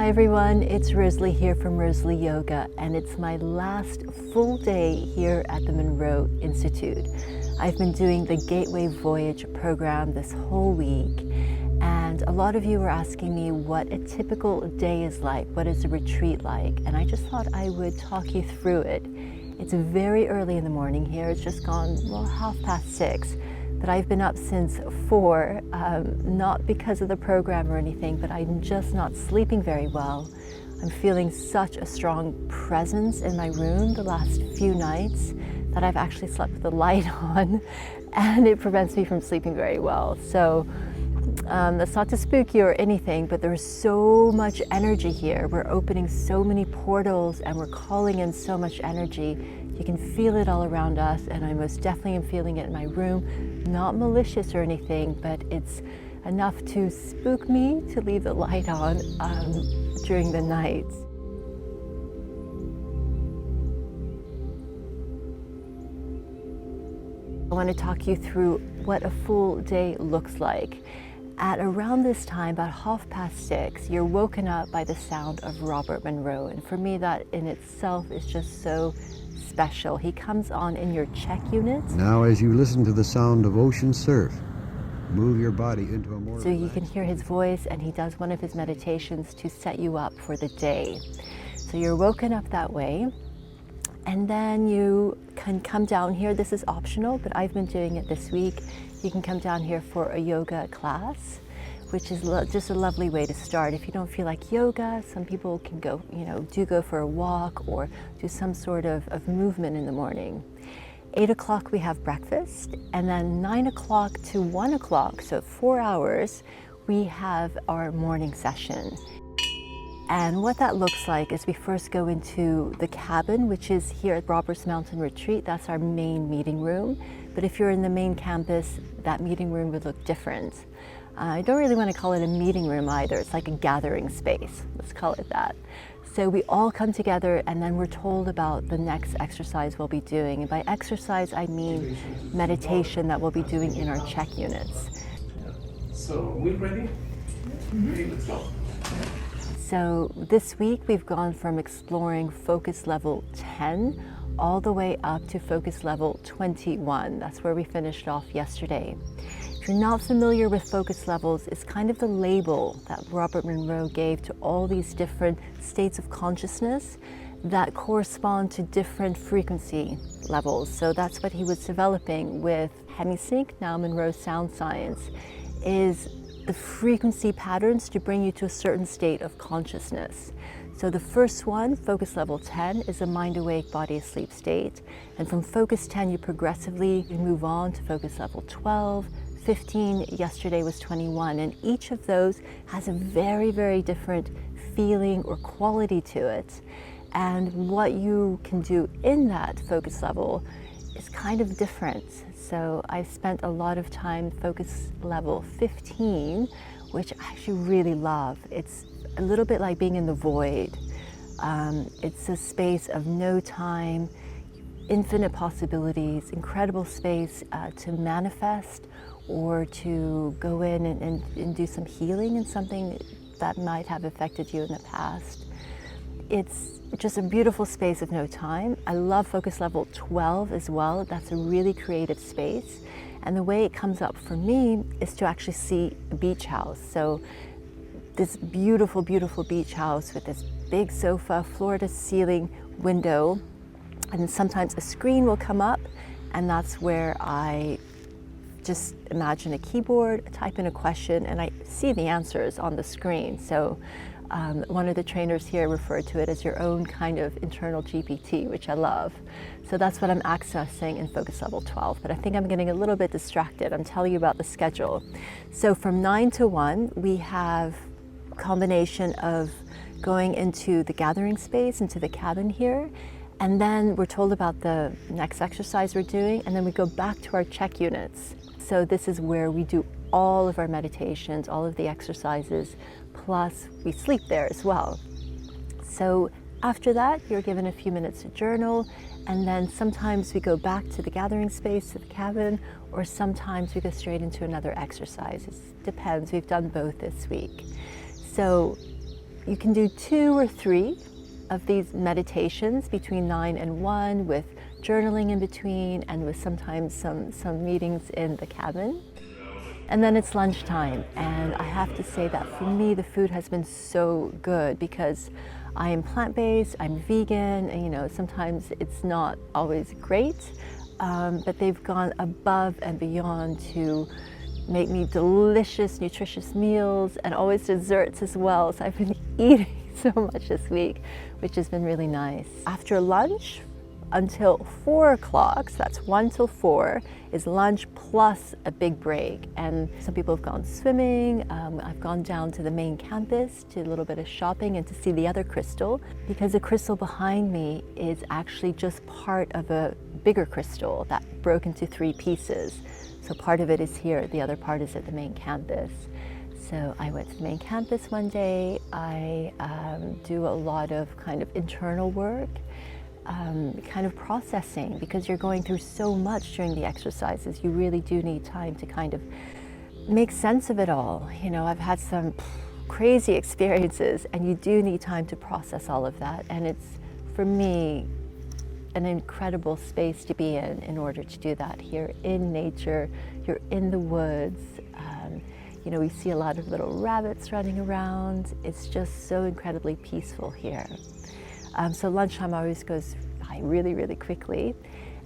Hi everyone, it's Rosalie here from Rosalie Yoga, and it's my last full day here at the Monroe Institute. I've been doing the Gateway Voyage program this whole week, and a lot of you were asking me what a typical day is like, what is a retreat like, and I just thought I would talk you through it. It's very early in the morning here. It's just gone, well, 6:30. But I've been up since 4, not because of the program or anything, but I'm just not sleeping very well. I'm feeling such a strong presence in my room the last few nights that I've actually slept with the light on, and it prevents me from sleeping very well. So that's not to spook you or anything, but there's so much energy here. We're opening so many portals and we're calling in so much energy. You can feel it all around us, and I most definitely am feeling it in my room. Not malicious or anything, but it's enough to spook me to leave the light on during the night. I want to talk you through what a full day looks like. At around this time, about 6:30, you're woken up by the sound of Robert Monroe, and for me that in itself is just so special. He comes on in your CHEC Units. Now as you listen to the sound of ocean surf, move your body into a more So you can hear his voice, and he does one of his meditations to set you up for the day. So you're woken up that way, and then you can come down here. This is optional, but I've been doing it this week. You can come down here for a yoga class, which is just a lovely way to start. If you don't feel like yoga, some people can go, do go for a walk or do some sort of movement in the morning. 8 o'clock we have breakfast, and then 9 o'clock to 1 o'clock, so 4 hours, we have our morning session. And what that looks like is we first go into the cabin, which is here at Roberts Mountain Retreat. That's our main meeting room. But if you're in the main campus, that meeting room would look different. I don't really want to call it a meeting room either. It's like a gathering space. Let's call it that. So we all come together, and then we're told about the next exercise we'll be doing. And by exercise, I mean meditation that we'll be doing in our CHEC Units. So, we ready? Okay, let's go. So this week we've gone from exploring focus level 10 all the way up to focus level 21. That's where we finished off yesterday. If you're not familiar with focus levels, it's kind of the label that Robert Monroe gave to all these different states of consciousness that correspond to different frequency levels. So that's what he was developing with hemi-sync, now Monroe Sound Science, is the frequency patterns to bring you to a certain state of consciousness. So the first one, focus level 10, is a mind awake, body asleep state. And from focus 10, you progressively move on to focus level 12, 15, yesterday was 21. And each of those has a very, very different feeling or quality to it. And what you can do in that focus level is kind of different. So I've spent a lot of time focus level 15, which I actually really love. It's a little bit like being in the void. It's a space of no time, infinite possibilities, incredible space to manifest or to go in and do some healing in something that might have affected you in the past. It's just a beautiful space of no time. I love focus level 12 as well. That's a really creative space. And the way it comes up for me is to actually see a beach house. So this beautiful, beautiful beach house with this big sofa, floor to ceiling window. And sometimes a screen will come up, and that's where I just imagine a keyboard, type in a question, and I see the answers on the screen. So one of the trainers here referred to it as your own kind of internal GPT, which I love. So that's what I'm accessing in focus level 12, but I think I'm getting a little bit distracted. I'm telling you about the schedule. So from 9 to 1, we have a combination of going into the gathering space, into the cabin here, and then we're told about the next exercise we're doing, and then we go back to our CHEC Units. So this is where we do all of our meditations, all of the exercises, plus we sleep there as well. So after that, you're given a few minutes to journal, and then sometimes we go back to the gathering space, to the cabin, or sometimes we go straight into another exercise. It depends. We've done both this week. So You can do 2 or 3 of these meditations between 9 and 1 with journaling in between and with sometimes some meetings in the cabin. And then it's lunchtime, and I have to say that for me the food has been so good because I am plant-based, I'm vegan, and you know, sometimes it's not always great, but they've gone above and beyond to make me delicious, nutritious meals and always desserts as well. So I've been eating so much this week, which has been really nice. After lunch, until 4 o'clock, so that's 1 till 4, is lunch plus a big break. And some people have gone swimming. I've gone down to the main campus to a little bit of shopping and to see the other crystal, because the crystal behind me is actually just part of a bigger crystal that broke into 3 pieces. So part of it is here, the other part is at the main campus. So I went to the main campus one day. I do a lot of kind of internal work. Kind of processing, because you're going through so much during the exercises. You really do need time to kind of make sense of it all. You know, I've had some crazy experiences, and you do need time to process all of that. And it's, for me, an incredible space to be in order to do that. Here in nature, you're in the woods. You know, we see a lot of little rabbits running around. It's just so incredibly peaceful here. So lunchtime always goes by really, really quickly.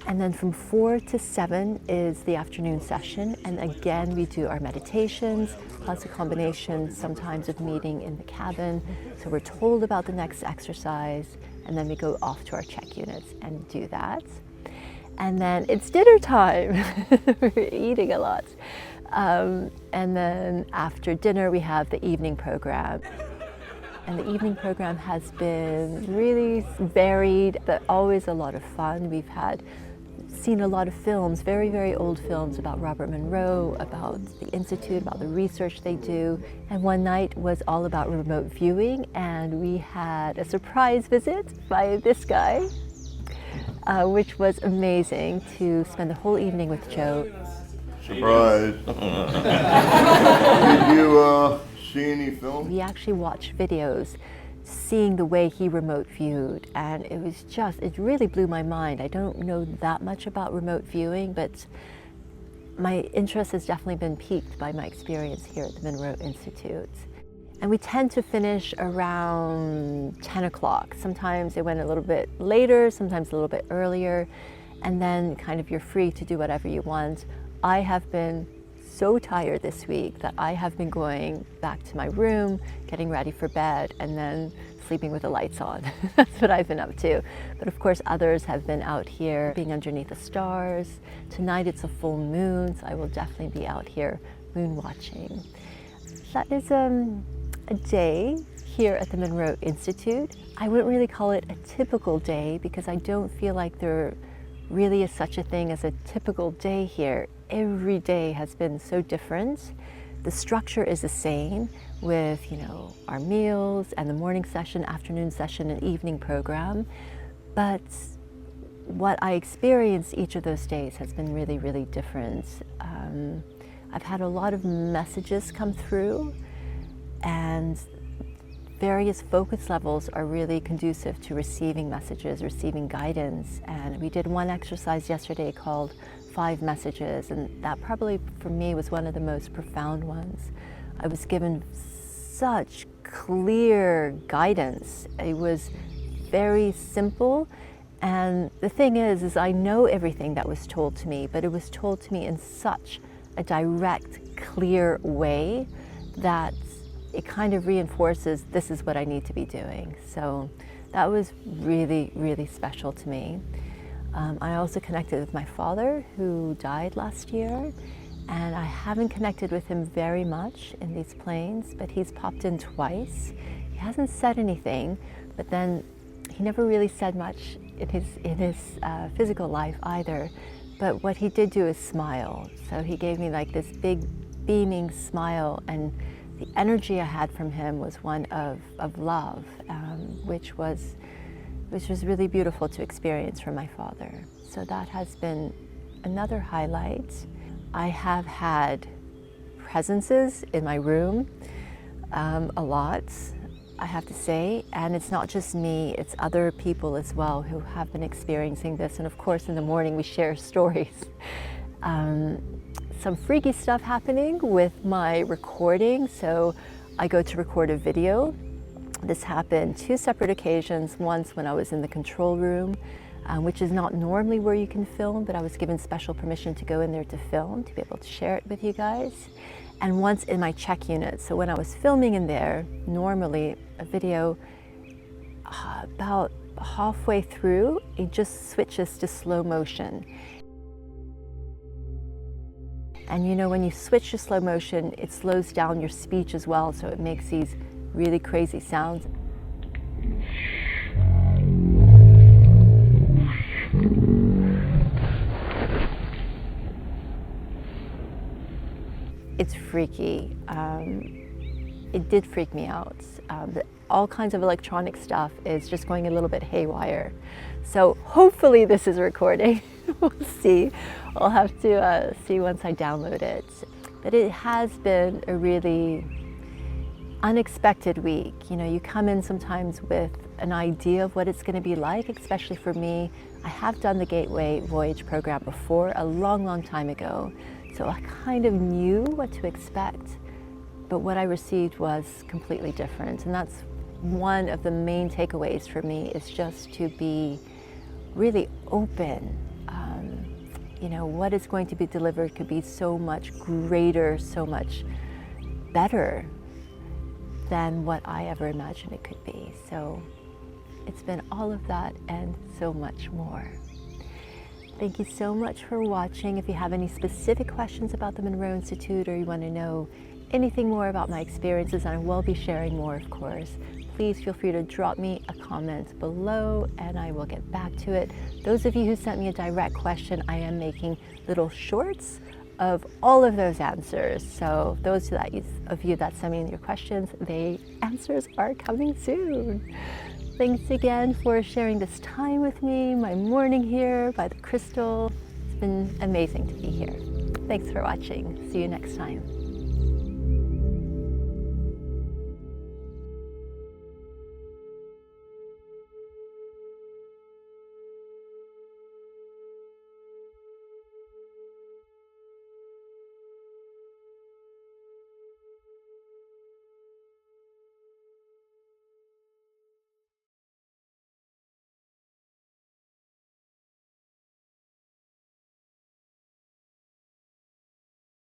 And then from 4 to 7 is the afternoon session. And again, we do our meditations, plus a combination sometimes of meeting in the cabin. So we're told about the next exercise, and then we go off to our CHEC units and do that. And then it's dinner time. We're eating a lot. And then after dinner, we have the evening program. And the evening program has been really varied, but always a lot of fun. We've seen a lot of films, very, very old films about Robert Monroe, about the Institute, about the research they do. And one night was all about remote viewing, and we had a surprise visit by this guy, which was amazing, to spend the whole evening with Joe. Surprise. Did you see any film? We actually watched videos seeing the way he remote viewed, and it really blew my mind. I don't know that much about remote viewing, but my interest has definitely been piqued by my experience here at the Monroe Institute. And we tend to finish around 10 o'clock. Sometimes it went a little bit later, sometimes a little bit earlier, and then kind of you're free to do whatever you want. I have been so tired this week that I have been going back to my room, getting ready for bed, and then sleeping with the lights on. That's what I've been up to. But of course, others have been out here being underneath the stars. Tonight it's a full moon, so I will definitely be out here moon watching. That is a day here at the Monroe Institute. I wouldn't really call it a typical day, because I don't feel like there really is such a thing as a typical day here. Every day has been so different. The structure is the same with, you know, our meals and the morning session, afternoon session, and evening program. But what I experience each of those days has been really, really different. I've had a lot of messages come through, and various focus levels are really conducive to receiving messages, receiving guidance. And we did one exercise yesterday called 5 messages, and that probably for me was one of the most profound ones. I was given such clear guidance. It was very simple, and the thing is I know everything that was told to me, but it was told to me in such a direct, clear way that it kind of reinforces this is what I need to be doing. So that was really, really special to me. I also connected with my father, who died last year, and I haven't connected with him very much in these planes, but he's popped in twice. He hasn't said anything, but then he never really said much in his physical life either. But what he did do is smile. So he gave me like this big beaming smile, and the energy I had from him was one of love, which was really beautiful to experience from my father. So that has been another highlight. I have had presences in my room a lot. I have to say, and it's not just me, it's other people as well who have been experiencing this. And of course, in the morning we share stories. Some freaky stuff happening with my recording. So I go to record a video. This happened 2 separate occasions. Once when I was in the control room, which is not normally where you can film, but I was given special permission to go in there to film, to be able to share it with you guys. And once in my CHEC unit. So when I was filming in there, normally a video, about halfway through, it just switches to slow motion. And you know, when you switch to slow motion, it slows down your speech as well, so it makes these really crazy sounds. It's freaky. It did freak me out. All kinds of electronic stuff is just going a little bit haywire. So hopefully this is recording. We'll see. I'll have to see once I download it. But it has been a really unexpected week. You know, you come in sometimes with an idea of what it's going to be like, especially for me. I have done the Gateway Voyage program before, a long, long time ago. So I kind of knew what to expect, but what I received was completely different. And that's one of the main takeaways for me, is just to be really open. You know, what is going to be delivered could be so much greater, so much better than what I ever imagined it could be. So it's been all of that and so much more. Thank you so much for watching. If you have any specific questions about the Monroe Institute, or you want to know anything more about my experiences, and I will be sharing more, of course, please feel free to drop me a comment below and I will get back to it. Those of you who sent me a direct question, I am making little shorts of all of those answers. So those of you that send me your questions, the answers are coming soon. Thanks again for sharing this time with me, my morning here by the crystal. It's been amazing to be here. Thanks for watching. See you next time.